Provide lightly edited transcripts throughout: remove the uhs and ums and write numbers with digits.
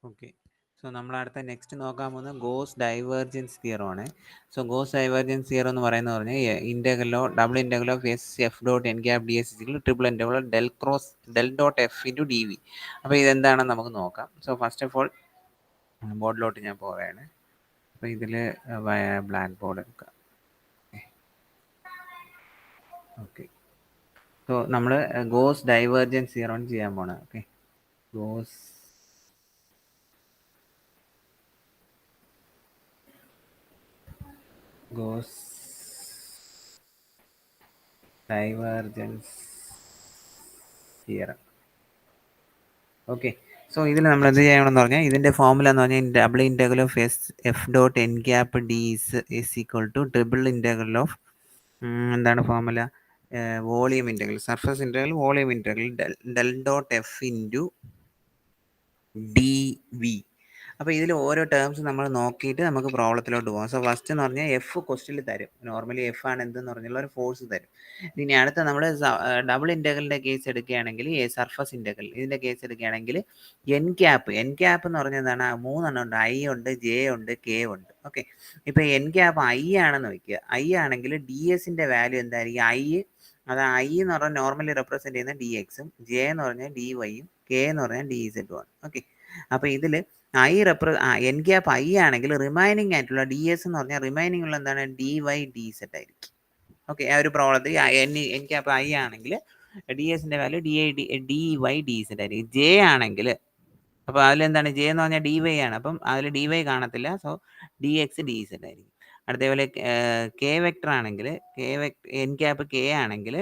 Okay. So നമ്മൾ അടുത്ത next നോക്കാൻ പോകുന്നത് ഗോസ് ഡൈവേർജൻസ് തിയറം ആണ്. സോ ഗോസ് ഡൈവേർജൻസ് തിയറം എന്ന് പറയുന്നത് പറഞ്ഞാൽ ഇൻ്റഗ്രലോ ഡബിൾ ഇൻ്റഗ്രലോ of S F dot N cap D S triple ഇൻ്റഗ്രലോ del dot F into D V. അപ്പോൾ ഇതെന്താണെന്ന് നമുക്ക് നോക്കാം. സോ ഫസ്റ്റ് ഓഫ് ഓൾ ബോർഡിലോട്ട് ഞാൻ പോവുകയാണ്. അപ്പോൾ ഇതിൽ ബ്ലാക്ക് ബോർഡ് എടുക്കാം. ഓക്കെ. സോ നമ്മൾ ഗോസ് ഡൈവേർജൻസ് തിയറം ചെയ്യാൻ പോകണം. Okay. Gauss divergence theorem. Okay. So ഇതിൽ നമ്മൾ എന്ത് ചെയ്യണമെന്ന് പറഞ്ഞാൽ ഇതിൻ്റെ ഫോർമുല എന്ന് പറഞ്ഞാൽ double integral of F dot N cap D is equal to triple integral of എന്താണ് formula, volume integral, surface integral, volume integral del dot F into D V. അപ്പോൾ ഇതിൽ ഓരോ ടേംസ് നമ്മൾ നോക്കിയിട്ട് നമുക്ക് പ്രോബ്ലത്തിലോട്ട് പോകാം. സോ ഫസ്റ്റ് എന്ന് പറഞ്ഞാൽ എഫ് ക്വസ്റ്റിൽ തരും. നോർമലി എഫ് ആണ് എന്തെന്ന് പറഞ്ഞുള്ള ഒരു ഫോഴ്സ് തരും. ഇനി അടുത്ത നമ്മൾ ഡബിൾ ഇൻ്റഗ്രലിൻ്റെ കേസ് എടുക്കുകയാണെങ്കിൽ സർഫസ് ഇൻ്റഗ്രൽ ഇതിൻ്റെ കേസ് എടുക്കുകയാണെങ്കിൽ എൻ ക്യാപ്പ് എന്ന് പറഞ്ഞാൽ എന്താണ്, മൂന്നെണ്ണം ഉണ്ട്. ഐ ഉണ്ട്, ജെ ഉണ്ട്, കെ ഉണ്ട്. ഓക്കെ. ഇപ്പോൾ എൻ ക്യാപ്പ് ഐ ആണെന്ന് വയ്ക്കുക. ഐ ആണെങ്കിൽ ഡി എസിൻ്റെ വാല്യൂ എന്തായിരിക്കും? അത് ഐ എന്ന് പറഞ്ഞാൽ നോർമലി റെപ്രസെൻറ്റ് ചെയ്യുന്ന ഡി എക്സും, ജെ എന്ന് പറഞ്ഞാൽ ഡി വൈയും, കെ എന്ന് പറഞ്ഞാൽ ഡി ഇസെഡും ആണ്. ഓക്കെ. അപ്പോൾ ഇതിൽ എൻ ഗ്യാപ്പ് ഐ ആണെങ്കിൽ റിമൈനിങ് ആയിട്ടുള്ള ഡി എസ് എന്ന് പറഞ്ഞാൽ റിമൈനിങ് ഉള്ള എന്താണ്, ഡി വൈ ഡി സെറ്റ് ആയിരിക്കും. ഓക്കെ. ആ ഒരു പ്രോബ്ലത്തിൽ എൻ ഗ്യാപ്പ് ഐ ആണെങ്കിൽ ഡി എസിൻ്റെ value D Y D Z ആയിരിക്കും. ജെ ആണെങ്കിൽ അപ്പോൾ അതിലെന്താണ്, ജെ എന്ന് പറഞ്ഞാൽ ഡി വൈ ആണ്. അപ്പം അതിൽ ഡി വൈ കാണത്തില്ല. So D X D Z ആയിരിക്കും. അതേപോലെ കെ വെക്ടർ ആണെങ്കിൽ എൻ ക്യാപ്പ് കെ ആണെങ്കിൽ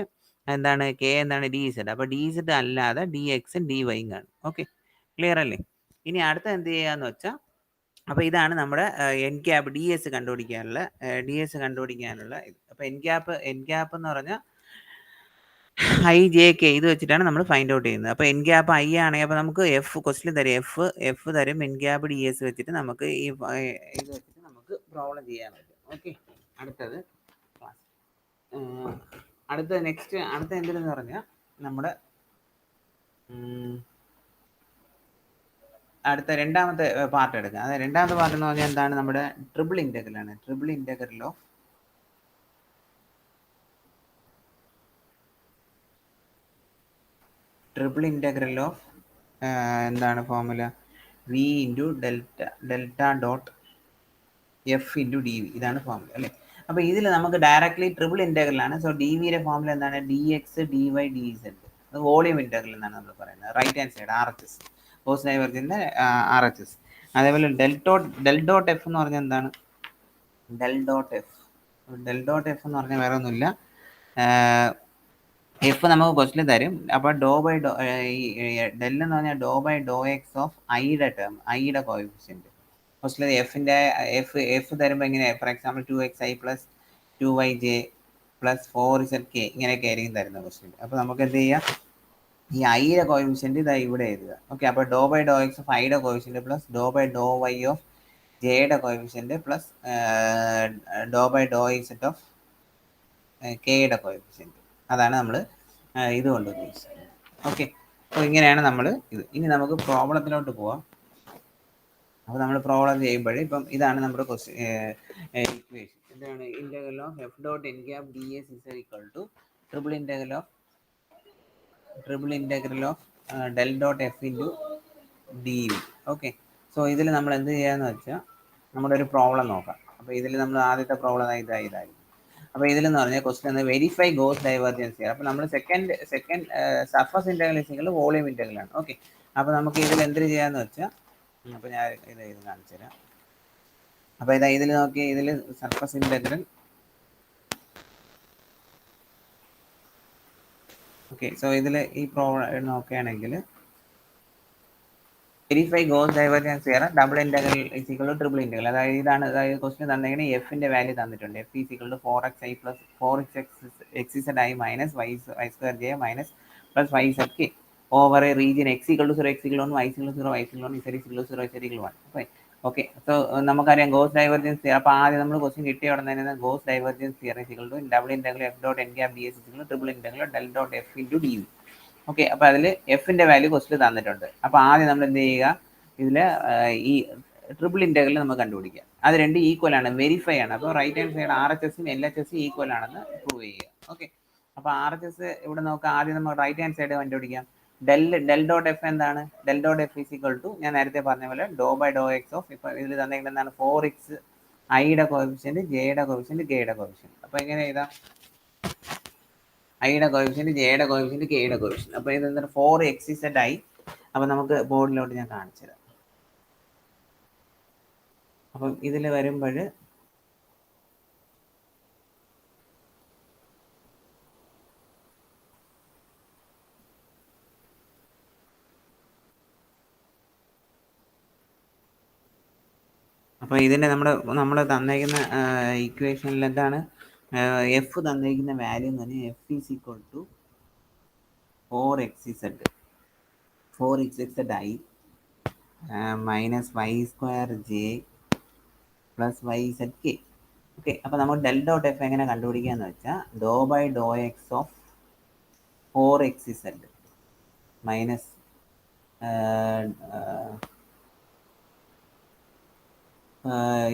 എന്താണ്, കെ എന്താണ്, ഡി സെറ്റ്. അപ്പോൾ ഡി സെറ്റ് അല്ലാതെ ഡി എക്സും ഡി വൈയും കാണും. ഓക്കെ. ക്ലിയർ അല്ലേ? ഇനി അടുത്ത എന്ത് ചെയ്യാന്ന് വെച്ചാൽ, അപ്പോൾ ഇതാണ് നമ്മുടെ എൻ ക്യാപ്പ് ഡി എസ് കണ്ടുപിടിക്കാനുള്ള ഇത്. അപ്പോൾ എൻ ക്യാപ്പ് എന്ന് പറഞ്ഞാൽ ഐ ജെ കെ ഇത് വെച്ചിട്ടാണ് നമ്മൾ ഫൈൻഡ് ഔട്ട് ചെയ്യുന്നത്. അപ്പോൾ എൻ ക്യാപ്പ് ഐ ആണെങ്കിൽ അപ്പോൾ നമുക്ക് എഫ് ക്വസ്റ്റിൽ തരും, എഫ് തരും, എൻ ക്യാപ്പ് ഡി എസ് വെച്ചിട്ട് നമുക്ക് ഇത് വെച്ചിട്ട് നമുക്ക് പ്രോബ്ലം ചെയ്യാൻ പറ്റും. ഓക്കെ. അടുത്തത് അടുത്ത എന്തെന്ന് പറഞ്ഞാൽ നമ്മുടെ അടുത്ത രണ്ടാമത്തെ പാർട്ട് എടുക്കുക. അത് രണ്ടാമത്തെ പാർട്ട് എന്ന് പറഞ്ഞാൽ എന്താണ്, നമ്മുടെ ട്രിപ്പിൾ ഇൻ്റഗ്രൽ ആണ്. ട്രിപ്പിൾ ഇൻ്റഗ്രൽ ഓഫ് എന്താണ് formula, V into delta dot F into D V. ഇതാണ് ഫോർമുല അല്ലേ? അപ്പോൾ ഇതിൽ നമുക്ക് ഡയറക്റ്റ്ലി ട്രിപ്പിൾ ഇൻ്റഗ്രൽ ആണ്. സോ ഡി വിയുടെ ഫോർമുല എന്താണ്, D X D Y D Z. അത് വോളിയം ഇൻ്റഗ്രൽ എന്നാണ് നമ്മൾ പറയുന്നത്. Right hand side R H S, Gauss ഡൈവേർജൻസിൻ്റെ ആർ എച്ച് എസ്. അതേപോലെ ഡെൽ ഡോട്ട് എഫ് എന്ന് പറഞ്ഞാൽ എന്താണ്, ഡെൽ ഡോട്ട് എഫ് എന്ന് പറഞ്ഞാൽ വേറെ ഒന്നുമില്ല, എഫ് നമുക്ക് ക്വസ്റ്റിൽ തരും. അപ്പോൾ ഡെൽ എന്ന് പറഞ്ഞാൽ ഡോ ബൈ ഡോ എക്സ് ഓഫ് ഐയുടെ ടേം, ഐയുടെ കോഎഫിഷ്യൻറ്റ്. ക്വസ്റ്റിൽ എഫ് തരുമ്പോൾ എങ്ങനെ, for example 2xi plus 2yj plus 4zk ഇങ്ങനെയൊക്കെ ആയിരിക്കും തരുന്നത് ക്വസ്റ്റിൻ. അപ്പോൾ നമുക്ക് എന്ത് ചെയ്യാം, ഈ ഐയുടെ കോഎഫിഷ്യൻറ്റ് ഇതാ ഇവിടെ എഴുതുക. ഓക്കെ. അപ്പോൾ ഡോ ബൈ ഡോ എക്സ് ഓഫ് ഐയുടെ കോഎഫിഷ്യൻറ്റ് പ്ലസ് ഡോ ബൈ ഡോ വൈ ഓഫ് ജെയുടെ കോഎഫിഷ്യൻറ്റ് പ്ലസ് ഡോ ബൈ ഡോ ഇസെഡ് ഓഫ് കെയുടെ കോഎഫിഷ്യൻറ്റ്. അതാണ് നമ്മൾ ഇതുകൊണ്ട് ഉദ്ദേശിച്ചത്. ഓക്കെ. അപ്പോൾ ഇങ്ങനെയാണ് നമ്മൾ ഇത്. ഇനി നമുക്ക് പ്രോബ്ലത്തിലോട്ട് പോവാം. അപ്പോൾ നമ്മൾ പ്രോബ്ലം ചെയ്യുമ്പോൾ ഇപ്പം ഇതാണ് നമ്മുടെ ഇക്വേഷൻ. എന്താണ്, integral of F dot N cap D S is equal to triple integral of del dot F into D V. Okay. So ഇതിൽ നമ്മൾ എന്ത് ചെയ്യാന്ന് വെച്ചാൽ നമ്മുടെ ഒരു പ്രോബ്ലം നോക്കാം. അപ്പോൾ ഇതിൽ നമ്മൾ ആദ്യത്തെ പ്രോബ്ലം ഇതായി. അപ്പോൾ ഇതിലെന്ന് പറഞ്ഞാൽ ക്വസ്റ്റൻ വെരിഫൈ ഗോസ് ഡൈവേർജൻസ്. അപ്പോൾ നമ്മൾ second surface integral is volume integral ആണ്. ഓക്കെ. അപ്പോൾ നമുക്ക് ഇതിൽ എന്ത് ചെയ്യാന്ന് വെച്ചാൽ, അപ്പോൾ ഞാൻ ഇത് കാണിച്ചു തരാം. അപ്പോൾ ഇതിൽ നോക്കി, ഇതിൽ സർഫസ് ഇൻ്റഗ്രൽ. ഓക്കെ. സോ ഇതിൽ ഈ പ്രോബ്ലം നോക്കുകയാണെങ്കിൽ verify Gauss divergence theorem double integral is equal to triple integral. അതായത് ക്വസ്റ്റ്യൻ തന്നിരിക്കുന്നത് എഫിൻ്റെ വാല്യൂ തന്നിട്ടുണ്ട്. F is equal to 4xi plus 4xz i minus y square j minus plus yzk over a region x equal to 0, x equal 1, y equal 0, y equal 1, z equal 0, z equal 1. Okay. So നമുക്കറിയാം Gauss divergence theorem. അപ്പോൾ ആദ്യം നമ്മൾ question കിട്ടിയ ഉടനെ തന്നെ Gauss divergence theorem is equal to double integral F dot N cap D S equal to triple integral del dot F into D V. Okay. അപ്പോൾ അതിൽ എഫിൻ്റെ വാല്യൂ ക്വസ്റ്റിൽ തന്നിട്ടുണ്ട്. അപ്പോൾ ആദ്യം നമ്മൾ എന്ത് ചെയ്യുക, ഇതിൽ ഈ ട്രിപ്പിൾ ഇൻ്റഗ്രൽ നമുക്ക് കണ്ടുപിടിക്കാം. അത് രണ്ട് ഈക്വൽ ആണ്, വെരിഫൈ ആണ്. അപ്പോൾ right hand side R H എസും എൽ എച്ച് എസും ഈക്വൽ ആണെന്ന് പ്രൂവ് ചെയ്യുക. ഓക്കെ, അപ്പോൾ ആർ എച്ച് എസ് ഇവിടെ നോക്കാം. ആദ്യം നമുക്ക് റൈറ്റ് ഹാൻഡ് സൈഡ് കണ്ടുപിടിക്കാം. ഡെൽ ഡോട്ട് എഫ് എന്താണ്? Del dot F is equal to ഞാൻ നേരത്തെ പറഞ്ഞ പോലെ doh by Dr X of, ഇപ്പോൾ ഇതിൽ തന്നിരിക്കുന്നത് എന്താണ്? 4x ഐയുടെ കോഫിഷ്യൻറ്റ്, ജെയുടെ കോഫിഷ്യൻറ്റ്, കെയുടെ കോഫിഷ്യൻറ്റ്. അപ്പോൾ എങ്ങനെ എഴുതാം? ഐയുടെ കോഫിഷ്യൻറ്റ്, ജെയുടെ കോഫിഷ്യൻറ്റ്, കെയുടെ കോഫിഷ്യൻറ്റ്. അപ്പോൾ ഇത് എന്താണ്? 4xz I. അപ്പോൾ നമുക്ക് ബോർഡിലോട്ട് ഞാൻ കാണിച്ചു തരാം. അപ്പം ഇതിൽ വരുമ്പോൾ അപ്പോൾ ഇതിൻ്റെ നമ്മൾ തന്നേക്കുന്ന ഇക്വേഷനിൽ എന്താണ് എഫ് തന്നേക്കുന്ന വാല്യൂ എന്ന് പറഞ്ഞാൽ F is equal to 4xz I minus Y square J plus Y Z K. Okay, അപ്പോൾ നമ്മൾ ഡെൽ ഡോട്ട് എഫ് എങ്ങനെ കണ്ടുപിടിക്കുക എന്ന് വെച്ചാൽ ഡോ by Dr X of 4xz minus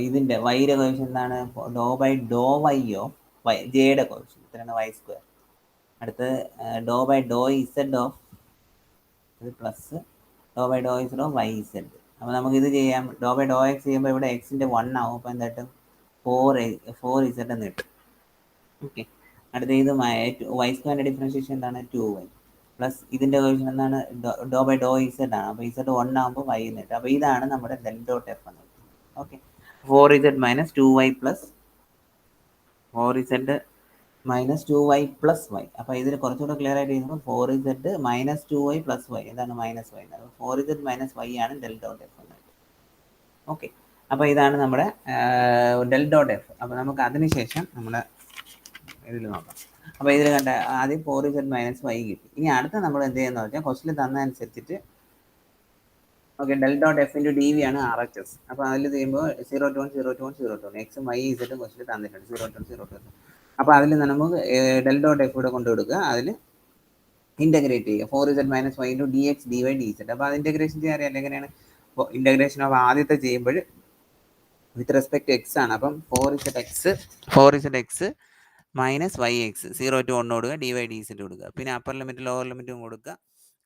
ഇതിൻ്റെ വൈയുടെ കോഫിഷ്യൻ എന്താണ്? ഡോ ബൈ ഡോ വൈ ഓഫ് വൈ, ജെയുടെ കോഫിഷ്യൻ ഇത്രയാണ് വൈ സ്ക്വയർ. അടുത്ത് ഡോ ബൈ ഡോ ഇസഡ് ഓഫ് ഇത് പ്ലസ് ഡോ ബൈ ഡോ ഇസഡ് ഓഫ് വൈ ഇസഡ്. അപ്പോൾ നമുക്ക് ഇത് ചെയ്യാം. ഡോ ബൈ ഡോ എക്സ് ചെയ്യുമ്പോൾ ഇവിടെ എക്സിൻ്റെ 1 ആവും. അപ്പോൾ എന്തായിട്ടും 4z എന്ന് കിട്ടും. ഓക്കെ, അടുത്ത ഇത് വൈ സ്ക്വയറിൻ്റെ ഡിഫറൻഷിയേഷൻ എന്താണ്? 2y പ്ലസ് ഇതിൻ്റെ കോഫിഷ്യൻ എന്താണ്? ഡോ ബൈ ഡോ ഇസഡ് ആണ്. അപ്പോൾ ഇസഡ് 1 ആകുമ്പോൾ വൈ എന്ന് കിട്ടും. അപ്പോൾ ഇതാണ് നമ്മുടെ ഡെൽ ഡോട്ട് എഫ് എന്ന്. Okay, 4z minus 2y plus 4z minus 2y plus Y. അപ്പോൾ ഇതിൽ കുറച്ചുകൂടെ ക്ലിയർ ആയിട്ട് ചെയ്യുമ്പോൾ 4z minus 2y plus Y. എന്താണ് minus Y? 4z minus Y ആണ് ഡെൽ ഡോട്ട് എഫ് എന്ന്. ഓക്കെ, അപ്പോൾ ഇതാണ് നമ്മുടെ ഡെൽ ഡോട്ട് എഫ്. അപ്പോൾ നമുക്ക് അതിനുശേഷം നമ്മുടെ ഇതിൽ നോക്കാം. അപ്പോൾ ഇതിൽ കണ്ട ആദ്യം 4z മൈനസ് വൈ കിട്ടി. ഇനി അടുത്ത നമ്മൾ എന്ത് ചെയ്യുന്ന വെച്ചാൽ ക്വസ്റ്റിൽ തന്നതനുസരിച്ചിട്ട് okay, del dot F into D V ആണ് ആർ എച്ച് എസ്. അപ്പോൾ അതിൽ ചെയ്യുമ്പോൾ 0 എക്സും വൈ ഇസഡും ക്വസ്റ്റിൽ തന്നിട്ടുണ്ട് 0 അപ്പോൾ അതിൽ നമുക്ക് ഡെൽ ഡോട്ട് എഫ് ഇവിടെ കൊണ്ടു കൊടുക്കുക. അതിൽ ഇൻ്റഗ്രേറ്റ് ചെയ്യുക. 4z minus Y into D X D Y D Z. അപ്പോൾ അത് ഇൻ്റഗ്രേഷൻ ചെയ്യാൻ അറിയാം എങ്ങനെയാണ്? ഇൻ്റഗ്രേഷൻ ഓഫ് ആദ്യത്തെ ചെയ്യുമ്പോൾ വിത്ത് റെസ്പെക്ട് എക്സ് ആണ്. അപ്പം 4z X minus Y X 0 to 1 കൊടുക്കുക, ഡി വൈ ഡി ഇസഡ് കൊടുക്കുക. പിന്നെ അപ്പർ ലിമിറ്റ് ലോവർ ലിമിറ്റും കൊടുക്കുക.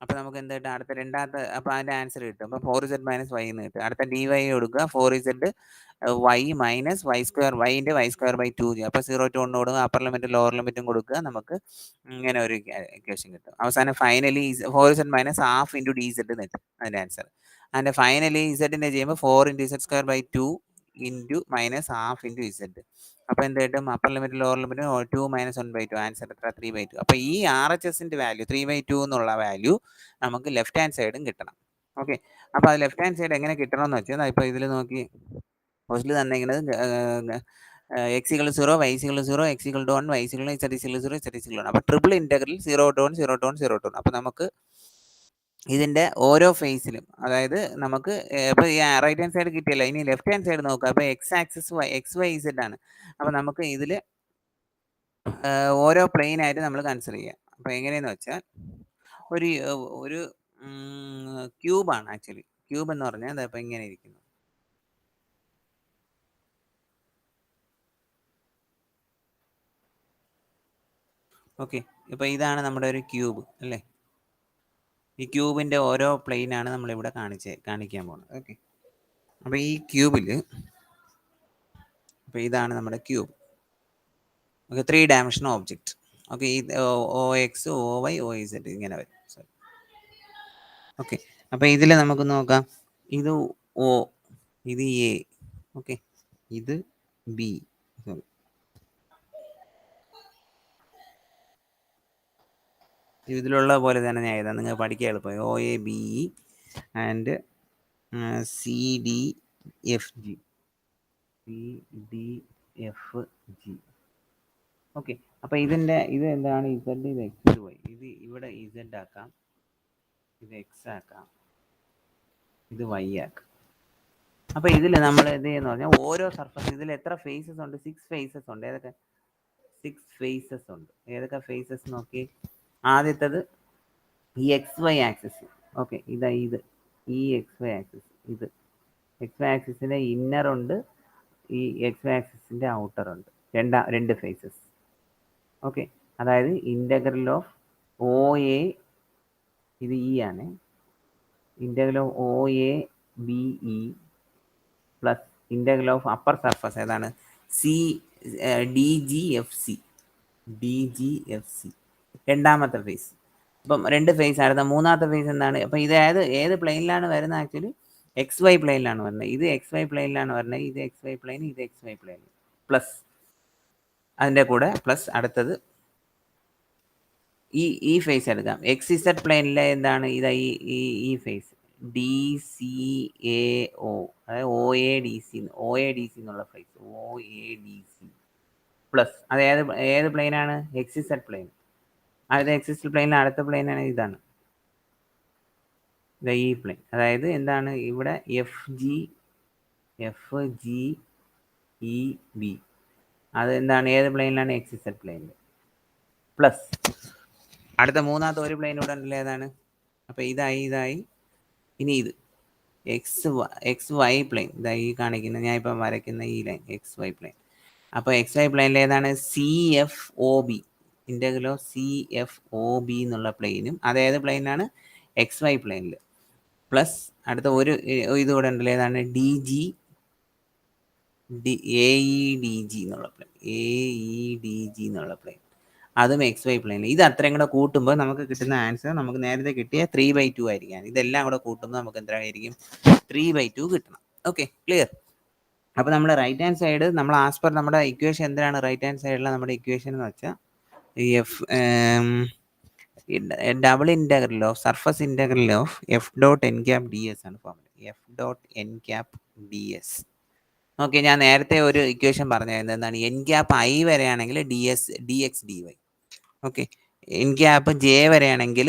അപ്പോൾ നമുക്ക് എന്താ കിട്ടും? അടുത്ത രണ്ടാമത്തെ അപ്പോൾ അതിൻ്റെ ആൻസർ കിട്ടും. അപ്പോൾ 4z മൈനസ് വൈ എന്ന് കിട്ടും. അടുത്ത ഡി വൈ കൊടുക്കുക. 4z Y minus Y square, വൈൻ്റെ വൈ സ്ക്വയർ ബൈ 2 ചെയ്യും. അപ്പോൾ 0 to 1 കൊടുക്കുക, അപ്പർ ലിമിറ്റും ലോവർ ലിമിറ്റും കൊടുക്കുക. നമുക്ക് ഇങ്ങനെ ഒരു ഇക്വേഷൻ കിട്ടും. അവസാനം finally 4z minus half into D Z എന്ന് കിട്ടും അതിൻ്റെ ആൻസർ. അതിൻ്റെ ഫൈനലി ഇസഡിൻ്റെ ചെയ്യുമ്പോൾ 4 into Z square by 2 into minus half into Z. അപ്പോൾ എന്ത് കിട്ടും? Upper limit lower limit 2 minus 1/2. Answer എത്ര? 3/2. അപ്പോൾ ഈ ആർ എച്ച് എസിൻ്റെ വാല്യൂ 3/2 എന്നുള്ള വാല്യൂ നമുക്ക് ലെഫ്റ്റ് ഹാൻഡ് സൈഡും കിട്ടണം. ഓക്കെ, അപ്പോൾ അത് ലെഫ്റ്റ് ഹാൻഡ് സൈഡ് എങ്ങനെ കിട്ടണമെന്ന് വെച്ചാൽ ഇപ്പോൾ ഇതിൽ നോക്കി ഫസ്റ്റിൽ തന്നിരിക്കുന്നത് x equal 0, y equal 0, x equal 1, y equal z equal 0, z equal 1. അപ്പോൾ triple integral 0 to 1, 0 to 1, 0 to 1. അപ്പോൾ നമുക്ക് ഇതിൻ്റെ ഓരോ ഫേസിലും, അതായത് നമുക്ക് ഇപ്പോൾ ഈ റൈറ്റ് ഹാൻഡ് സൈഡ് കിട്ടിയല്ലോ, ഇനി ലെഫ്റ്റ് ഹാൻഡ് സൈഡ് നോക്കുക. അപ്പോൾ x axis x y z ആണ്. അപ്പോൾ നമുക്ക് ഇതിൽ ഓരോ പ്ലെയിൻ ആയിട്ട് നമ്മൾ കൺസിഡർ ചെയ്യാം. അപ്പോൾ എങ്ങനെയെന്ന് വെച്ചാൽ ഒരു ക്യൂബാണ് ആക്ച്വലി. ക്യൂബ് എന്ന് പറഞ്ഞാൽ അതപ്പോൾ ഇങ്ങനെ ഇരിക്കുന്നു. ഓക്കെ, ഇപ്പോൾ ഇതാണ് നമ്മുടെ ഒരു ക്യൂബ് അല്ലേ. ഈ ക്യൂബിൻ്റെ ഓരോ പ്ലെയിനാണ് നമ്മളിവിടെ കാണിക്കാൻ പോകുന്നത്. ഓക്കെ, അപ്പോൾ ഈ ക്യൂബിൽ അപ്പോൾ ഇതാണ് നമ്മുടെ cube. Okay, 3 dimensional object. Okay, ഈ O X, O Y, O Z ഇങ്ങനെ വരും. ഓക്കെ, അപ്പോൾ ഇതിൽ നമുക്ക് നോക്കാം. ഇത് ഒ, ഇത് എ, ഓക്കെ, ഇത് ബി. ഇതിലുള്ള പോലെ തന്നെ ഞാൻ എഴുതാം, നിങ്ങൾ പഠിക്കാൻ എളുപ്പമായി. O A B E and C D F G, okay. അപ്പോൾ ഇത് എന്താണ്? ഇസഡ്, ഇത് എക്സ്, ഇത് വൈ. ഇത് ഇവിടെ ഇസഡ് ആക്കാം, ഇത് എക്സ് ആക്കാം, ഇത് വൈ ആക്കാം. അപ്പോൾ ഇതിൽ നമ്മൾ എന്ത് ചെയ്യുന്ന പറഞ്ഞാൽ ഓരോ സർഫസ്, ഇതിൽ എത്ര ഫേസസ് ഉണ്ട്? 6 ഫേസസ് ഉണ്ട്. ഏതൊക്കെ? 6 ഫേസസ് ഉണ്ട്. ഏതൊക്കെ ഫേസസ് നോക്കി? ആദ്യത്തത് ഈ എക്സ് വൈ ആക്സിസ്. ഓക്കെ, ഇത് ഈ എക്സ് വൈ ആക്സിസ്. ഇത് എക്സ് വൈ ആക്സിസിൻ്റെ ഇന്നറുണ്ട്, ഈ എക്സ് വൈ ആക്സിസിൻ്റെ ഔട്ടറുണ്ട്, രണ്ട് ഫേസസ്. ഓക്കെ, അതായത് ഇൻ്റഗ്രൽ ഓഫ് ഒ എ, ഇത് ഇ ആണ്, integral of O A B E plus integral of upper surface ഏതാണ് C D G F C രണ്ടാമത്തെ ഫേസ്. അപ്പം രണ്ട് ഫേസ് ആയിരുന്നു. മൂന്നാമത്തെ ഫേസ് എന്താണ്? അപ്പം ഇത് ഏത് പ്ലെയിനിലാണ് വരുന്നത്? ആക്ച്വലി എക്സ് വൈ പ്ലെയിനിലാണ് വരുന്നത്. ഇത് എക്സ് വൈ പ്ലെയിനിലാണ് വരുന്നത്, ഇത് എക്സ് വൈ പ്ലെയിൻ, ഇത് എക്സ് വൈ പ്ലെയിൻ പ്ലസ് അതിൻ്റെ കൂടെ പ്ലസ് അടുത്തത് ഈ ഫേസ് എടുക്കാം. എക്സ് ഇസഡ് പ്ലെയിനിലെ എന്താണ്? ഇത് ഈ face D C A O, അതായത് ഒ എ ഡി സി എന്നുള്ള face O A D C plus അത് ഏത് പ്ലെയിനാണ്? X Z plane. അത് എക്സ് ഇസഡ് പ്ലെയിനിലെ അടുത്ത പ്ലെയിനാണ് ഇതാണ്, ഈ പ്ലെയിൻ. അതായത് എന്താണ് ഇവിടെ എഫ് ജി ഇ ബി, അത് എന്താണ്? ഏത് പ്ലെയിനിലാണ്? എക്സ് ഇസഡ് പ്ലെയിനിൽ. പ്ലസ് അടുത്ത മൂന്നാമത്തെ ഒരു പ്ലെയിൻ ഇവിടെ ഉണ്ടല്ലോ, ഏതാണ്? അപ്പം ഇതായി ഇനി ഇത് എക്സ് വൈ പ്ലെയിൻ, ഇതായി കാണിക്കുന്ന ഞാൻ ഇപ്പം വരയ്ക്കുന്ന ഈ ലൈൻ എക്സ് വൈ പ്ലെയിൻ. അപ്പോൾ എക്സ് വൈ പ്ലെയിനിൽ ഏതാണ്? C F O B, integral of C F O B എന്നുള്ള പ്ലെയിനും അതേത് പ്ലെയിനാണ്? എക്സ് വൈ പ്ലെയിനിൽ. പ്ലസ് അടുത്ത ഒരു ഇതുകൂടെ ഉണ്ടല്ലോ, ഏതാണ്? D G A E D G എന്നുള്ള പ്ലെയിൻ, അതും എക്സ് വൈ പ്ലെയിനിൽ. ഇത് അത്രയും കൂടെ കൂട്ടുമ്പോൾ നമുക്ക് കിട്ടുന്ന ആൻസർ നമുക്ക് നേരത്തെ കിട്ടിയ 3/2 ആയിരിക്കാം. ഇതെല്ലാം കൂടെ കൂട്ടുമ്പോൾ നമുക്ക് എത്രയായിരിക്കും? 3/2 കിട്ടണം. Okay, clear? അപ്പോൾ നമ്മൾ റൈറ്റ് ഹാൻഡ് സൈഡ് നമ്മൾ ആസ് പെർ നമ്മുടെ ഇക്വേഷൻ എന്തിനാണ്? റൈറ്റ് ഹാൻഡ് സൈഡിലുള്ള നമ്മുടെ ഇക്വേഷൻ എന്ന് വെച്ചാൽ double integral of surface integral of F dot N cap D S ആണ് formula. F dot N cap D S. Okay, ഞാൻ നേരത്തെ ഒരു ഇക്വേഷൻ പറഞ്ഞായിരുന്നു. എന്താണ്? എൻ ക്യാപ്പ് ഐ വരെയാണെങ്കിൽ D X D Y. Okay, N cap J വരെയാണെങ്കിൽ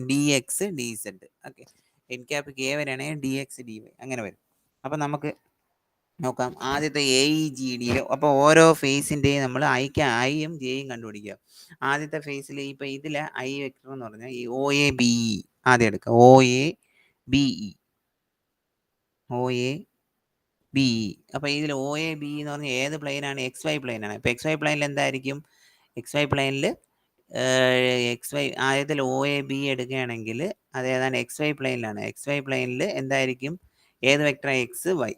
D X D Z. Okay, N cap K വരെയാണെങ്കിൽ D X D Y അങ്ങനെ വരും. അപ്പം നമുക്ക് നോക്കാം ആദ്യത്തെ എ ഇ ജി ഡിയിൽ. അപ്പോൾ ഓരോ ഫേസിൻ്റെയും നമ്മൾ ഐയും ജെയും കണ്ടുപിടിക്കുക. ആദ്യത്തെ ഫേസിൽ ഇപ്പം ഇതിൽ ഐ വെക്ടർ എന്ന് പറഞ്ഞാൽ ഈ ഒ എ ബി ഇ ആദ്യം എടുക്കുക. O A B E. അപ്പോൾ ഇതിൽ ഒ എ ബി എന്ന് പറഞ്ഞാൽ ഏത് പ്ലെയിനാണ്? X Y പ്ലെയിനാണ്. ഇപ്പോൾ എക്സ് വൈ പ്ലെയിനിൽ എന്തായിരിക്കും? എക്സ് വൈ പ്ലെയിനിൽ ആദ്യത്തിൽ ഒ എ ബി എടുക്കുകയാണെങ്കിൽ അത് ഏതാണ്? എക്സ് വൈ പ്ലെയിനിലാണ്. എക്സ് വൈ പ്ലെയിനിൽ എന്തായിരിക്കും? ഏത് വെക്ടർ? X Y.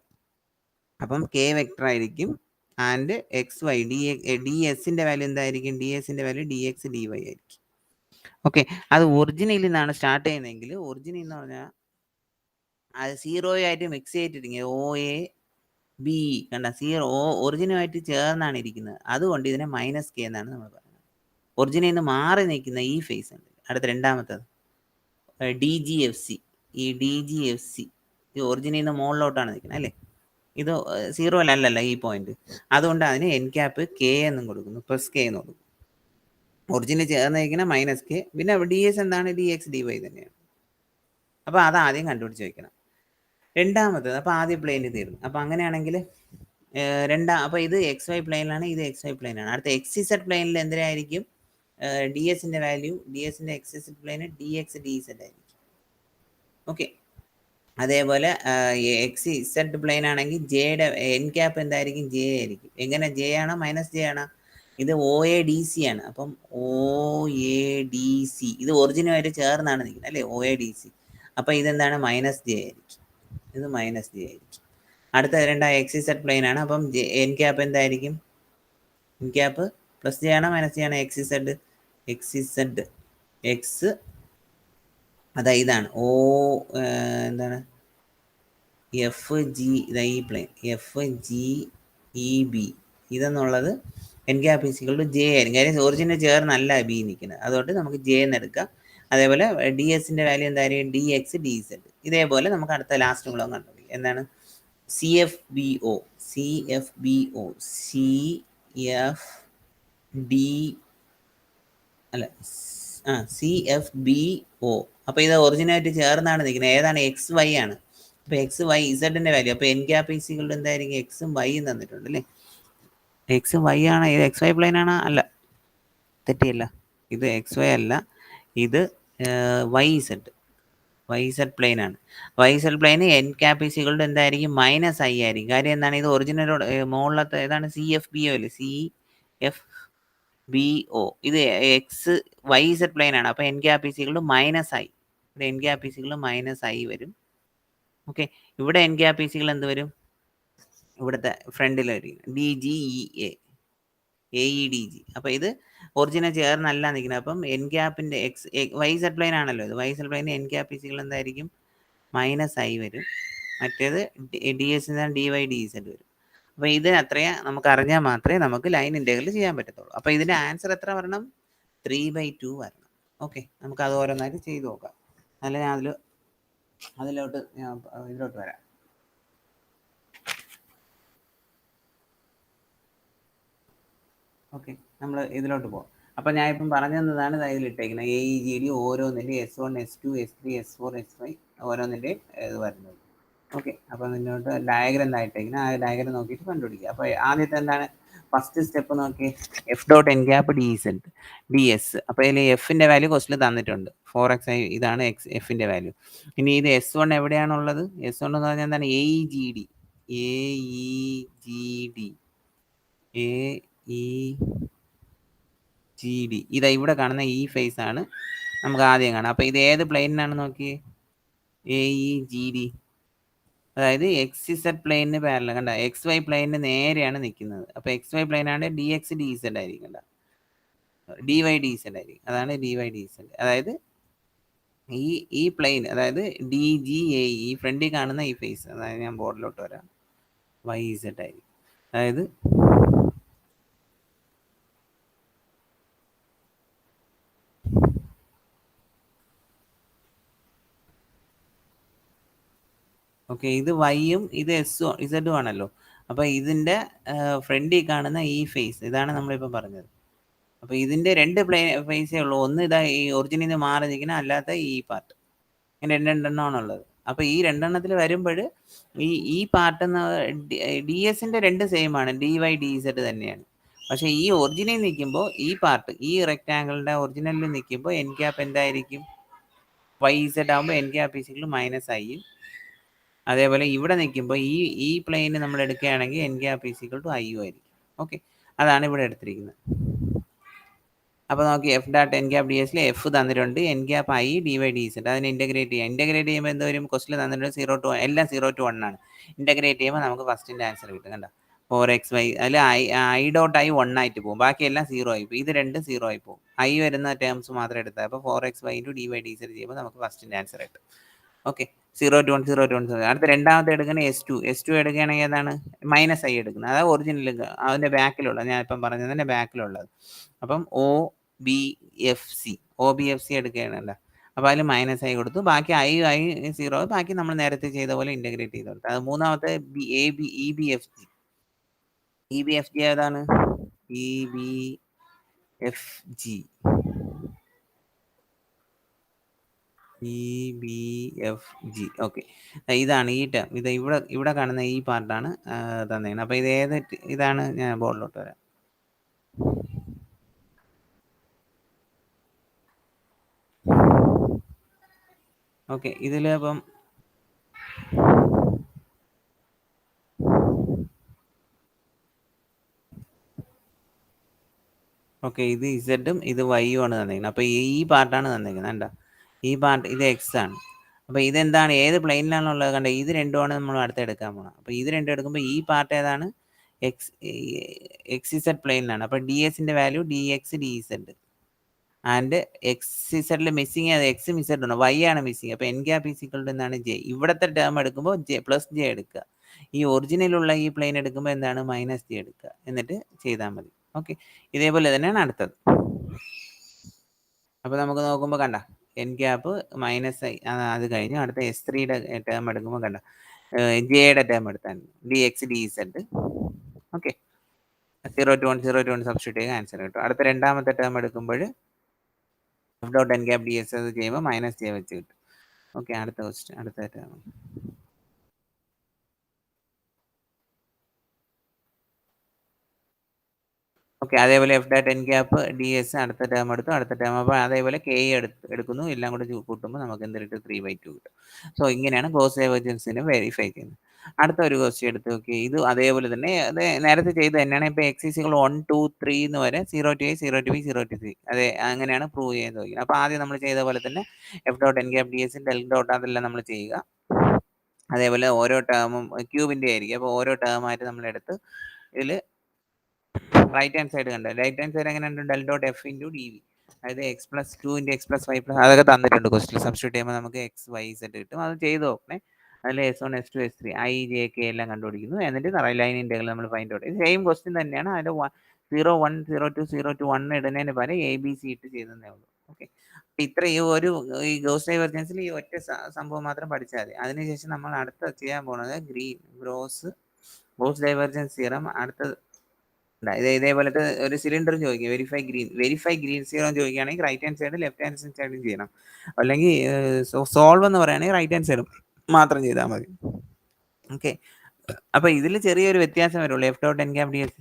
അപ്പം കെ വെക്ടർ ആയിരിക്കും. ആൻഡ് എക്സ് വൈ ഡി എസിൻ്റെ വാല്യൂ എന്തായിരിക്കും? ഡി എസിൻ്റെ value D X D Y ആയിരിക്കും. ഓക്കെ, അത് ഒറിജിനിൽ നിന്നാണ് സ്റ്റാർട്ട് ചെയ്യുന്നതെങ്കിൽ ഒറിജിനിൽ എന്ന് പറഞ്ഞാൽ അത് 0 ആയിട്ട് മിക്സ് ചെയ്തിട്ടിരിക്കുക. ഒ എ ബി കണ്ട, ഒറിജിനുമായിട്ട് ചേർന്നാണ് ഇരിക്കുന്നത്. അതുകൊണ്ട് ഇതിനെ -k എന്നാണ് നമ്മൾ പറയുന്നത്. ഒറിജിനിൽ നിന്ന് മാറി നിൽക്കുന്ന ഈ ഫേസ് ഉണ്ട്. അടുത്ത രണ്ടാമത്തത് ഡി ജി എഫ് സി. ഈ ഡി ജി എഫ് സി ഇത് ഒറിജിനിൽ നിന്ന് മുകളിലോട്ടാണ് നിൽക്കുന്നത് അല്ലേ? ഇത് 0 അല്ലല്ല ഈ പോയിന്റ്. അതുകൊണ്ട് അതിന് എൻ ക്യാപ്പ് കെ എന്നും കൊടുക്കുന്നു, +k എന്ന് കൊടുക്കും. ഒറിജിനിൽ ചേർന്നിരിക്കുന്ന -k. പിന്നെ ഡി എസ് എന്താണ്? ഡി എക്സ് ഡി വൈ തന്നെയാണ്. അപ്പോൾ അത് ആദ്യം കണ്ടുപിടിച്ച് വയ്ക്കണം. രണ്ടാമത്തത്, അപ്പോൾ ആദ്യം പ്ലെയിൻ തീർന്നു. അപ്പോൾ അങ്ങനെയാണെങ്കിൽ അപ്പോൾ ഇത് എക്സ് വൈ പ്ലെയിനിലാണ്, ഇത് എക്സ് വൈ പ്ലെയിനാണ്. അടുത്ത എക്സ് ഇസഡ് പ്ലെയിനിൽ എന്തിനായിരിക്കും? ഡി എസിൻ്റെ വാല്യൂ, ഡി എസിൻ്റെ എക്സ് ഇസഡ് പ്ലെയിന് ഡി എക്സ് ഡി ഇസഡ് ആയിരിക്കും. ഓക്കെ, അതേപോലെ എക്സ് ഇസഡ് പ്ലെയിൻ ആണെങ്കിൽ ജെയുടെ എൻ ക്യാപ്പ് എന്തായിരിക്കും? ജെ ആയിരിക്കും. എങ്ങനെ? ജെ ആണോ -j ആണോ? ഇത് ഒ എ ഡി സി ആണ്. അപ്പം ഒ എ ഡി സി ഇത് ഒറിജിനുമായിട്ട് ചേർന്നാണ് നിൽക്കുന്നത് അല്ലേ? O A D C. അപ്പോൾ ഇതെന്താണ്? -j ആയിരിക്കും. ഇത് -j ആയിരിക്കും. അടുത്ത എക്സ് ഇസഡ് പ്ലെയിൻ ആണ്. അപ്പം എൻ ക്യാപ്പ് എന്തായിരിക്കും? എൻ ക്യാപ്പ് +j ആണോ -j ആണോ? എക്സ് ഇസഡ് എക്സ് അതാ ഇതാണ് എന്താണ്? എഫ് ജി ഈ plane F G E B ഇതെന്നുള്ളത് എൻ ക്യാപ്പ് =j ആയിരിക്കും. കാര്യം ഒറിജിനൽ ചേർന്നല്ല ബി നിൽക്കുന്നത്. അതുകൊണ്ട് നമുക്ക് ജെ എന്ന് എടുക്കാം. അതേപോലെ ഡി എസിൻ്റെ വാല്യൂ എന്തായിരിക്കും? D X D z. ഇതേപോലെ നമുക്ക് അടുത്ത ലാസ്റ്റ് കൂടെ കണ്ടുപിടിക്കും. എന്താണ്? സി എഫ് ബി ഒ അപ്പോൾ ഇത് ഒറിജിനായിട്ട് ചേർന്നാണ് നിൽക്കുന്നത്. ഏതാണ്? എക്സ് വൈ ആണ്. അപ്പോൾ എക്സ് വൈ ഇസഡിൻ്റെ വാല്യൂ. അപ്പോൾ എൻ ക്യാപ്പ് എന്തായിരിക്കും? എക്സും വൈയും തന്നിട്ടുണ്ട് അല്ലേ? എക്സും വൈ ആണ്. ഇത് എക്സ് വൈ പ്ലെയിൻ ആണോ? അല്ല, തെറ്റിയല്ല. ഇത് എക്സ് വൈ അല്ല, ഇത് Y Z Y Z plane ആണ്. Y Z plane N cap is equal to എന്തായിരിക്കും? മൈനസ് ഐ ആയിരിക്കും. കാര്യം എന്താണ്? ഇത് ഒറിജിനലോട് മുകളിലത്തെ ഏതാണ്? സി എഫ് ബി ഒ അല്ലേ? C F B O. ഇത് എക്സ് വൈ സെഡ് പ്ലെയിൻ ആണ്. അപ്പോൾ N cap is equal to minus I. ഇവിടെ N cap is equal to minus I വരും. ഓക്കെ, ഇവിടെ എൻ ക്യാപ് ഈസ് ഈക്വൽ എന്ത് വരും? ഇവിടുത്തെ ഫ്രണ്ടിൽ വരും D G E A, A E D G. അപ്പോൾ ഇത് ഒറിജിനൽ ചേർന്നല്ല നിൽക്കുന്നത്. അപ്പം എൻ ക്യാപ്പിൻ്റെ എക്സ് വൈ സെഡ് പ്ലെയിൻ ആണല്ലോ ഇത്. Y Z plane N cap is equal എന്തായിരിക്കും? മൈനസ് ഐ വരും. മറ്റേത് D S D Y D Z വരും. അപ്പോൾ ഇത് അത്രയും നമുക്ക് അറിഞ്ഞാൽ മാത്രമേ നമുക്ക് ലൈൻ ഇൻ്റഗ്രൽ ചെയ്യാൻ പറ്റത്തുള്ളൂ. അപ്പോൾ ഇതിൻ്റെ ആൻസർ എത്ര വരണം? 3/2 വരണം. ഓക്കെ, നമുക്ക് അത് ഓരോന്നായിട്ട് ചെയ്ത് നോക്കാം. അല്ല ഞാൻ ഇതിലോട്ട് വരാം. ഓക്കെ, നമ്മൾ ഇതിലോട്ട് പോകാം. അപ്പോൾ ഞാൻ ഇപ്പം പറഞ്ഞു തന്നതാണ് ഇതിലിട്ടേക്കുന്നത്. എ ഇ ജി ഡി ഓരോന്നിൻ്റെ S1 S2 S3 S4 S5 ഓരോന്നിൻ്റെയും ഇത് വരുന്നത്. ഓക്കെ, അപ്പോൾ ഇതിലോട്ട് ഡയഗ്രം എന്തായിട്ടേക്കുന്നത് ആ ഡയഗ്രം നോക്കിയിട്ട് കണ്ടുപിടിക്കുക. അപ്പോൾ ആദ്യത്തെ എന്താണ്? ഫസ്റ്റ് സ്റ്റെപ്പ് നോക്കി, f dot n cap d Z d s. അപ്പോൾ ഇതിൽ എഫിൻ്റെ വാല്യൂ ക്വസ്റ്റിൽ തന്നിട്ടുണ്ട്. 4xi ഇതാണ് എഫിൻ്റെ വാല്യൂ. ഇനി ഇത് S1 എവിടെയാണുള്ളത്? S1 എന്ന് പറഞ്ഞാൽ എന്താണ്? എ ഇ ജി ഡി ഇതാ ഇവിടെ കാണുന്ന ഈ ഫേസ് ആണ് നമുക്ക് ആദ്യം കാണാം. അപ്പോൾ ഇത് ഏത് പ്ലെയിനാണ് നോക്കിയേ? എ ഇ ജി ഡി, അതായത് എക്സ് ഇസഡ് പ്ലെയിനിന് പാരലൽ. കണ്ട, എക്സ് വൈ പ്ലെയിനിന് നേരെയാണ് നിൽക്കുന്നത്. അപ്പോൾ എക്സ് വൈ പ്ലെയിൻ ആണ് ഡി എക്സ് ഡി സെഡ് ആയിരിക്കും. കണ്ട, ഡി വൈ ഡി സെഡ് ആയിരിക്കും. അതാണ് ഡി വൈ ഡി സെഡ്. അതായത് ഈ പ്ലെയിൻ, അതായത് ഡി ജി എ ഈ ഫ്രണ്ടിൽ കാണുന്ന ഈ ഫേസ്, അതായത് ഞാൻ ബോർഡിലോട്ട് വരാം, വൈ സെഡ് ആയിരിക്കും. അതായത് ഓക്കെ, ഇത് വൈയും ഇത് എസും ഇസഡും ആണല്ലോ. അപ്പോൾ ഇതിൻ്റെ ഫ്രണ്ടിൽ കാണുന്ന ഈ ഫേസ് ഇതാണ് നമ്മളിപ്പോൾ പറഞ്ഞത്. അപ്പോൾ ഇതിൻ്റെ രണ്ട് ഫേസേ ഉള്ളൂ. ഒന്ന് ഇതാ ഈ ഒറിജിനിൽ നിന്ന് മാറി നിൽക്കുന്ന, അല്ലാത്ത ഈ പാർട്ട്. ഇങ്ങനെ രണ്ടെണ്ണമാണുള്ളത്. അപ്പോൾ ഈ രണ്ടെണ്ണത്തിൽ വരുമ്പോൾ ഈ പാർട്ട് ഡി എസിൻ്റെ രണ്ട് സെയിം ആണ്, ഡി വൈ ഡി സെഡ് തന്നെയാണ്. പക്ഷേ ഈ ഒറിജിനിൽ നിൽക്കുമ്പോൾ ഈ പാർട്ട്, ഈ റെക്റ്റാങ്കിളിൻ്റെ ഒറിജിനലിൽ നിൽക്കുമ്പോൾ എൻ ക്യാപ്പ് എന്തായിരിക്കും? വൈ സെഡ് ആകുമ്പോൾ n cap equal minus i. അതേപോലെ ഇവിടെ നിൽക്കുമ്പോൾ ഈ പ്ലെയിന് നമ്മൾ എടുക്കുകയാണെങ്കിൽ n cap equal to i ആയിരിക്കും. ഓക്കെ, അതാണ് ഇവിടെ എടുത്തിരിക്കുന്നത്. അപ്പോൾ നോക്കി, f dot n cap d എസിൽ എഫ് തന്നിട്ടുണ്ട്, n cap i d Y D z. അതിന് ഇൻ്റഗ്രേറ്റ് ചെയ്യാം. ഇൻ്റഗ്രേറ്റ് ചെയ്യുമ്പോൾ എന്ത് വരും? ക്വസ്റ്റിൽ തന്നിട്ടുണ്ട് 0 to 1, എല്ലാം 0 to 1 ആണ്. ഇൻ്റഗ്രേറ്റ് ചെയ്യുമ്പോൾ നമുക്ക് ഫസ്റ്റിൻ്റെ ആൻസർ കിട്ടും. കണ്ട, 4xy അതിൽ ഐ ഡോട്ട് ഐ 1 ആയിട്ട് പോകും, ബാക്കിയെല്ലാം 0 ആയി പോകും. ഇത് രണ്ടും 0 ആയി പോകും. ഐ വരുന്ന ടേംസ് മാത്രം എടുത്താൽ. അപ്പോൾ 4xy into d Y D z ചെയ്യുമ്പോൾ നമുക്ക് ഫസ്റ്റിൻ്റെ ആൻസർ കിട്ടും. Okay, 0 to 1 0 to 1 0. അടുത്ത രണ്ടാമത്തെ എടുക്കുന്നത് S2 എടുക്കുകയാണെങ്കിൽ ഏതാണ്? മൈനസ് ഐ എടുക്കുന്നത്. അതായത് ഒറിജിനൽ അതിൻ്റെ ബാക്കിലുള്ളത്, ഞാൻ ഇപ്പം പറഞ്ഞതിൻ്റെ ബാക്കിലുള്ളത്. അപ്പം OBFC എടുക്കുകയാണല്ലോ. അപ്പോൾ അതിൽ മൈനസ് ഐ കൊടുത്തു, ബാക്കി ഐ 0, ബാക്കി നമ്മൾ നേരത്തെ ചെയ്ത പോലെ ഇൻ്റഗ്രേറ്റ് ചെയ്ത് കൊടുത്തു. അത് മൂന്നാമത്തെ EBFG ഏതാണ്? EBFG. ഓക്കെ, ഇതാണ് ഈ ടേം. ഇത് ഇവിടെ കാണുന്ന ഈ പാർട്ടാണ് തന്നേക്കുന്നത്. അപ്പോൾ ഇത് ഏത് ഇതാണ്? ഞാൻ ബോർഡിലോട്ട് വരാം. ഓക്കെ, ഇതിൽ അപ്പം ഓക്കെ, ഇത് ഇസഡും ഇത് വൈയും ആണ് തന്നേക്കുന്നത്. അപ്പോൾ ഈ പാർട്ടാണ് തന്നേക്കുന്നത്. കണ്ട, ഈ പാർട്ട് ഇത് എക്സ് ആണ്. അപ്പോൾ ഇതെന്താണ്? ഏത് പ്ലെയിനിലാണുള്ളത്? കണ്ട, ഇത് രണ്ടുമാണ് നമ്മൾ അടുത്ത് എടുക്കാൻ പോകണം. അപ്പോൾ ഇത് രണ്ടും എടുക്കുമ്പോൾ ഈ പാർട്ട് ഏതാണ്? എക്സ് ഇസഡ് പ്ലെയിനിലാണ്. അപ്പോൾ ഡി എസിൻ്റെ value D X D Z. And X ഇസഡിൽ മിസ്സിങ് അത് എക്സും ഇസഡ് ഉണ്ട്, വൈ ആണ് മിസ്സിങ്. അപ്പോൾ എൻ ക്യാപ്പ് ഈക്വൽ ടു എന്താണ്? ജെ. ഇവിടുത്തെ ടേം എടുക്കുമ്പോൾ പ്ലസ് ജെ എടുക്കുക. ഈ ഒറിജിനലുള്ള ഈ പ്ലെയിൻ എടുക്കുമ്പോൾ എന്താണ്? മൈനസ് ജെ എടുക്കുക. എന്നിട്ട് ചെയ്താൽ മതി. ഓക്കെ, ഇതേപോലെ തന്നെയാണ് അടുത്തത്. അപ്പോൾ നമുക്ക് നോക്കുമ്പോൾ കണ്ട, എൻ ക്യാപ്പ് മൈനസ് ഐ അത് കഴിഞ്ഞു. അടുത്ത S3യുടെ ടേം എടുക്കുമ്പോൾ കണ്ട, ജെയുടെ ടേം എടുത്താൽ d X D Z. Okay, 0 to 1 0 to 1 substitute ചെയ്യുക, ആൻസർ കിട്ടും. അടുത്ത രണ്ടാമത്തെ ടേം എടുക്കുമ്പോൾ f dot n cap d s അത് ചെയ്യുമ്പോൾ മൈനസ് ജെ വെച്ച് കിട്ടും. ഓക്കെ, അടുത്ത ക്വസ്റ്റ്യൻ, അടുത്ത ടേം. Okay, okay. അതേപോലെ F dot N cap D S അടുത്ത ടേം എടുത്തു, അടുത്ത ടേം. അപ്പോൾ അതേപോലെ കെ എടുക്കുന്നു, എല്ലാം കൂടെ കൂട്ടുമ്പോൾ നമുക്ക് എന്ത് കിട്ടും? 3/2 കിട്ടും. സോ ഇങ്ങനെയാണ് ഗോസ് ഡൈവേർജൻസിനെ വെരിഫൈ ചെയ്യുന്നത്. അടുത്ത ഒരു ക്വസ്റ്റ്യൻ എടുത്ത് നോക്കി. ഇത് അതേപോലെ തന്നെ അത് നേരത്തെ ചെയ്ത് തന്നെയാണ്. ഇപ്പോൾ എക്സ് ഈക്വൽ 1 2 3 എന്ന് വരെ 0 to a 0 to b 0 to c അതെ അങ്ങനെയാണ് പ്രൂവ് ചെയ്യാൻ ചോദിക്കുന്നത്. അപ്പോൾ ആദ്യം നമ്മൾ ചെയ്ത പോലെ തന്നെ F dot N cap D s del dot അതെല്ലാം നമ്മൾ ചെയ്യുക. അതേപോലെ ഓരോ ടേമും ക്യൂബിൻ്റെ ആയിരിക്കും. അപ്പോൾ ഓരോ ടേമായിട്ട് നമ്മളെടുത്ത് ഇതിൽ റൈറ്റ് ഹാൻഡ് സൈഡ് കണ്ടോ? റൈറ്റ് ഹാൻഡ് സൈഡ് എങ്ങനെയുണ്ട്? Del dot F into D V, അതായത് X plus 2 into X plus 5 plus അതൊക്കെ തന്നിട്ടുണ്ട് ക്വസ്റ്റിൽ. സബ്സ്റ്റിറ്റ്യൂട്ട് ചെയ്യുമ്പോൾ നമുക്ക് എക്സ് വൈ സെറ്റ് കിട്ടും. അത് ചെയ്ത് നോക്കണേ. അതിൽ S1 S2 S3 I J K എല്ലാം കണ്ടുപിടിക്കുന്നു. എന്നിട്ട് ലൈൻ ഇൻ്റഗ്രൽ നമ്മൾ ഫൈൻഡ് ഔട്ട് ചെയ്യും. സെയിം ക്വസ്റ്റ്യൻ തന്നെയാണ്. അതിൽ 0 1 0 2 0 to 1 ഇടുന്നതിന് പകരം എ ബി സി ഇട്ട് ചെയ്തതേ ഉള്ളൂ. ഓക്കെ. ഇത്ര ഈ ഗോസ് ഡൈവർജൻസിൽ ഈ ഒറ്റ സംഭവം മാത്രം പഠിച്ചാൽ മതി. അതിനുശേഷം നമ്മൾ അടുത്ത ചെയ്യാൻ പോകുന്നത് ഗോസ് ഡൈവർജൻസ് തിയറം. അടുത്തത് ഇതേപോലത്തെ ഒരു സിലിണ്ടർ ചോദിക്കും, വെരിഫൈ ഗ്രീൻ സീറോ ചോദിക്കുകയാണെങ്കിൽ right hand side left hand സൈഡും ചെയ്യണം. അല്ലെങ്കിൽ സോൾവ് എന്ന് പറയുകയാണെങ്കിൽ റൈറ്റ് ഹാൻഡ് സൈഡും മാത്രം ചെയ്താൽ മതി. ഓക്കെ. അപ്പൊ ഇതിൽ ചെറിയൊരു വ്യത്യാസം വരുള്ളൂ. F dot N cap D s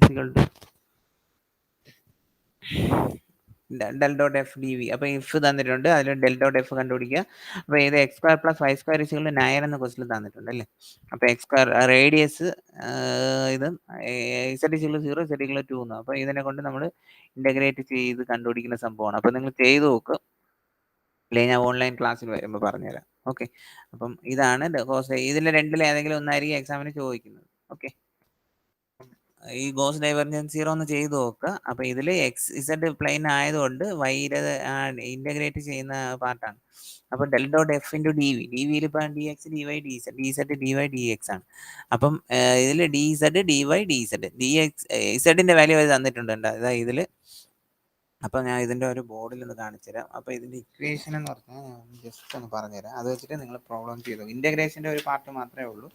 del dot f d V. അപ്പോൾ ഇഫ് തന്നിട്ടുണ്ട്, അതിൽ ഡെൽ ഡോട്ട് എഫ് കണ്ടുപിടിക്കുക. അപ്പോൾ ഇത് x square plus y square is equal 9 എന്ന ക്വസ്റ്റിൽ തന്നിട്ടുണ്ട് അല്ലേ. അപ്പോൾ എക്സ് സ്ക്വയർ റേഡിയസ് ഇത് ഇസഡ് ഇസിക്കൽ 0 ഇസഡ് ഇസിക്കൽ 2 എന്ന്. അപ്പോൾ ഇതിനെ കൊണ്ട് നമ്മൾ ഇൻ്റഗ്രേറ്റ് ചെയ്ത് കണ്ടുപിടിക്കുന്ന സംഭവമാണ്. അപ്പോൾ നിങ്ങൾ ചെയ്ത് നോക്ക്, അല്ലെങ്കിൽ ഞാൻ ഓൺലൈൻ ക്ലാസ്സിൽ വരുമ്പോൾ പറഞ്ഞുതരാം. ഓക്കെ. അപ്പം ഇതാണ് ഇതിൽ രണ്ടിൽ ഏതെങ്കിലും ഒന്നായിരിക്കും എക്സാമിന് ചോദിക്കുന്നത്. ഓക്കെ. ഈ ഗോസ് ഡൈവർജൻസ് സീറോ ഒന്ന് ചെയ്ത് നോക്കുക. അപ്പോൾ ഇതിൽ എക്സ് ഇസഡ് പ്ലെയിൻ ആയതുകൊണ്ട് വൈയുടെ ഇൻ്റഗ്രേറ്റ് ചെയ്യുന്ന പാർട്ടാണ്. അപ്പോൾ del dot F into D V, D വിയിൽ ഇപ്പോൾ D X D Y D Z, D Z D Y D X ആണ്. അപ്പം ഇതിൽ D Z D Y D Z D X ഇസഡിൻ്റെ വാല്യൂ അത് തന്നിട്ടുണ്ട്. അതായത് ഇതിൽ. അപ്പോൾ ഞാൻ ഇതിൻ്റെ ഒരു ബോർഡിൽ ഒന്ന് കാണിച്ചു തരാം. അപ്പോൾ ഇതിൻ്റെ ഇക്വേഷൻ എന്ന് പറഞ്ഞാൽ ഞാൻ ജസ്റ്റ് ഒന്ന് പറഞ്ഞുതരാം. അത് വെച്ചിട്ട് നിങ്ങൾ പ്രോബ്ലം ചെയ്തു. ഇൻ്റഗ്രേഷൻ്റെ ഒരു പാർട്ട് മാത്രമേ ഉള്ളൂ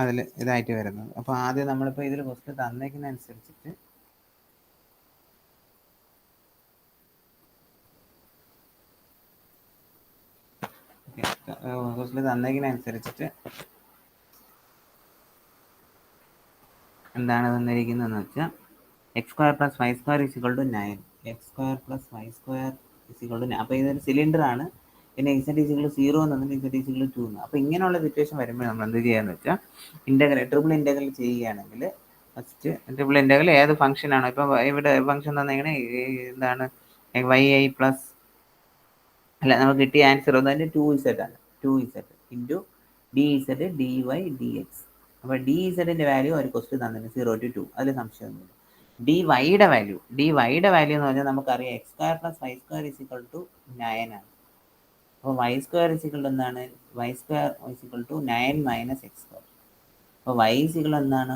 അതിൽ ഇതായിട്ട് വരുന്നത്. അപ്പോൾ ആദ്യം നമ്മളിപ്പോൾ ഇതിൽ ക്വസ്റ്റ്യൻ തന്നേക്കുന്നതനുസരിച്ചിട്ട് എന്താണ് തന്നിരിക്കുന്നതെന്ന് വെച്ചാൽ x square plus y square is equal to 9, x square plus y square is equal to 9. അപ്പോൾ ഇതൊരു സിലിണ്ടർ ആണ്. പിന്നെ ഇസഡ് ഇസിക്വൾ 0 എന്നുണ്ടെങ്കിൽ ഇസഡ് ഇസിക്വൾ 2 എന്ന്. അപ്പോൾ ഇങ്ങനെയുള്ള സിറ്റുവേഷൻ വരുമ്പോൾ നമ്മൾ എന്ത് ചെയ്യാന്ന് വെച്ചാൽ ട്രിപ്പിൾ ഇൻ്റഗ്രൽ ചെയ്യുകയാണെങ്കിൽ ഫസ്റ്റ് ട്രിപ്പിൾ ഇൻ്റഗ്രൽ ഏത് ഫംഗ്ഷൻ ആണോ, ഇപ്പോൾ ഇവിടെ ഫംഗ്ഷൻ തന്നെയാണ് എന്താണ് y പ്ലസ് അല്ല നമുക്ക് കിട്ടിയ ആൻസർ തന്നെ 2z ആണ്. 2z into D z d Y D x. അപ്പോൾ ഡി ഇസഡിൻ്റെ വാല്യൂ ഒരു ക്വസ്റ്റ്യൻ തന്നിട്ടുണ്ട് 0 to 2, അതിൽ സംശയമൊന്നുമില്ല. ഡി വൈയുടെ വാല്യൂ എന്ന് പറഞ്ഞാൽ നമുക്കറിയാം x square plus y square is equal to 9 ആണ്. അപ്പോൾ വൈ സ്ക്വയർ ഇസിക്വൾ ടു എന്താണ്? Y square is equal to 9 minus x square. അപ്പോൾ വൈ ഇസിക്വൾ എന്താണ്?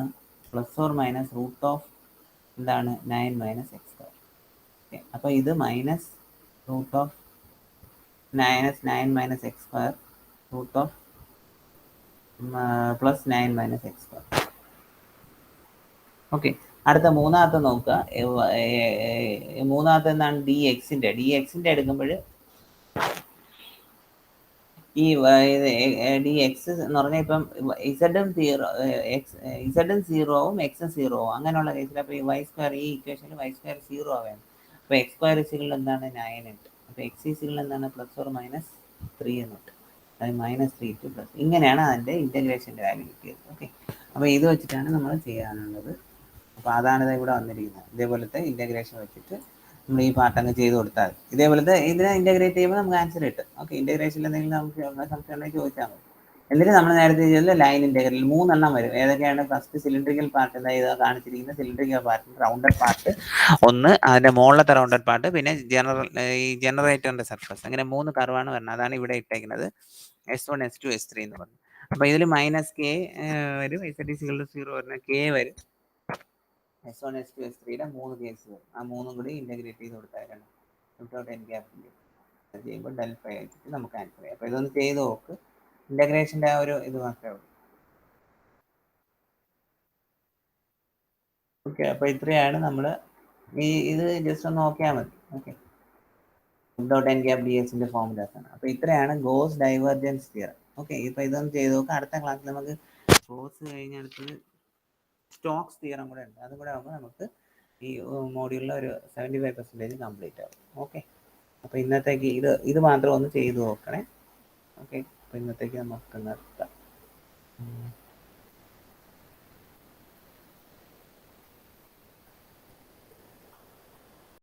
Plus or minus root of എന്താണ് 9 മൈനസ് എക്സ് സ്ക്വയർ. ഓക്കെ. അപ്പോൾ ഇത് minus root of -9 minus x square root of plus 9 minus x square. Okay. അടുത്ത മൂന്നാമത്തെ നോക്കുക. മൂന്നാമത്തെ എന്താണ്? ഡി എക്സിൻ്റെ എടുക്കുമ്പോൾ ഈ ഡി എക്സ് എന്ന് പറഞ്ഞാൽ ഇപ്പം ഇസഡും 0വും എക്സും 0വും അങ്ങനെയുള്ള കേസിൽ അപ്പോൾ ഈ വൈ സ്ക്വയർ, ഈ ഇക്വേഷനിൽ വൈ സ്ക്വയർ 0 ആവുകയാണ്. അപ്പോൾ എക്സ് സ്ക്വയർ ഇസിക്വൽ എന്താണ്? 9 ഉണ്ട്. അപ്പോൾ എക്സ് ഇസിക്വൽ എന്താണ്? പ്ലസ് ഓർ മൈനസ് 3 എന്നിട്ട്, അതായത് -3 to പ്ലസ്. ഇങ്ങനെയാണ് അതിൻ്റെ ഇൻ്റഗ്രേഷൻ്റെ വാല്യൂ കിട്ടിയത്. ഓക്കെ. അപ്പോൾ ഇത് വെച്ചിട്ടാണ് നമ്മൾ ചെയ്യാനുള്ളത്. അപ്പോൾ അതാണ് ഇവിടെ വന്നിരിക്കുന്നത്. ഇതേപോലത്തെ ഇൻ്റഗ്രേഷൻ വെച്ചിട്ട് നമ്മൾ ഈ പാർട്ടങ്ങ് ചെയ്ത് കൊടുത്താൽ ഇതേപോലത്തെ ഇതിനെ ഇൻ്റഗ്രേറ്റ് ചെയ്യുമ്പോൾ നമുക്ക് ആൻസർ കിട്ടും. ഓക്കെ. ഇൻ്റഗ്രേഷനിൽ എന്തെങ്കിലും നമുക്ക് സംശയം ഉണ്ടെങ്കിൽ ചോദിച്ചാൽ മതി. എന്നിട്ട് നമ്മൾ നേരത്തെ ചെയ്തത് ലൈൻ ഇൻ്റഗ്രൽ 3 എണ്ണം വരും. ഏതൊക്കെയാണ്? ഫസ്റ്റ് സിലിണ്ടറിക്കൽ പാർട്ട്, അതായത് കാണിച്ചിരിക്കുന്ന സിലിണ്ടറിക്കൽ പാർട്ട്, റൗണ്ടഡ് പാർട്ട് ഒന്ന്, അതിൻ്റെ മുകളിലത്തെ റൗണ്ടഡ് പാർട്ട്, പിന്നെ ഈ ജനറേറ്ററിൻ്റെ സർഫസ്, അങ്ങനെ 3 കർവാണ് വരുന്നത്. അതാണ് ഇവിടെ ഇട്ടേക്കുന്നത് S1 S2 S3 എന്ന് പറഞ്ഞു. അപ്പോൾ ഇതിൽ മൈനസ് കെ വരും, Z0 വരുന്ന കെ വരും, S1 S2 S3യുടെ 3 കേസ് വരും. ആ 3ഉം കൂടി ഇൻ്റഗ്രേറ്റ് ചെയ്ത് കൊടുത്തായിരുന്നു വിത്തൗട്ട് എൻ ഗ്യാപ്പ് ചെയ്യുമ്പോൾ ഡെൽ ഫൈ ആയിട്ട് നമുക്ക് ആൻസർ ചെയ്യാം. അപ്പോൾ ഇതൊന്ന് ചെയ്ത് നോക്ക്. ഇൻ്റഗ്രേഷൻ്റെ ആ ഒരു ഇത് മാത്രമേ ഉള്ളൂ. ഓക്കെ. അപ്പോൾ ഇത്രയാണ് നമ്മൾ ഇത് ജസ്റ്റ് ഒന്ന് നോക്കിയാൽ മതി. Okay. Without an cap D എക്സിൻ്റെ ഫോർമുലാസ് ആണ്. അപ്പോൾ ഇത്രയാണ് ഗോസ് ഡൈവർജൻസ് തിയറം. ഓക്കെ. ഇപ്പോൾ ഇതൊന്ന് ചെയ്ത് നോക്കുക. അടുത്ത ക്ലാസ്സിൽ നമുക്ക് ഗോസ് കഴിഞ്ഞടുത്തത് സ്റ്റോക്സ് തിയറം കൂടെ ഉണ്ട്. അതും കൂടെ ആകുമ്പോൾ നമുക്ക് ഈ മോഡ്യൂളിൽ ഒരു 75% കംപ്ലീറ്റ് ആവും. ഓക്കെ, അപ്പോൾ ഇന്നത്തേക്ക് ഇത് മാത്രം ഒന്ന് ചെയ്തു നോക്കണേ. ഓക്കെ, അപ്പോൾ ഇന്നത്തേക്ക് നമുക്ക് നിർത്താം.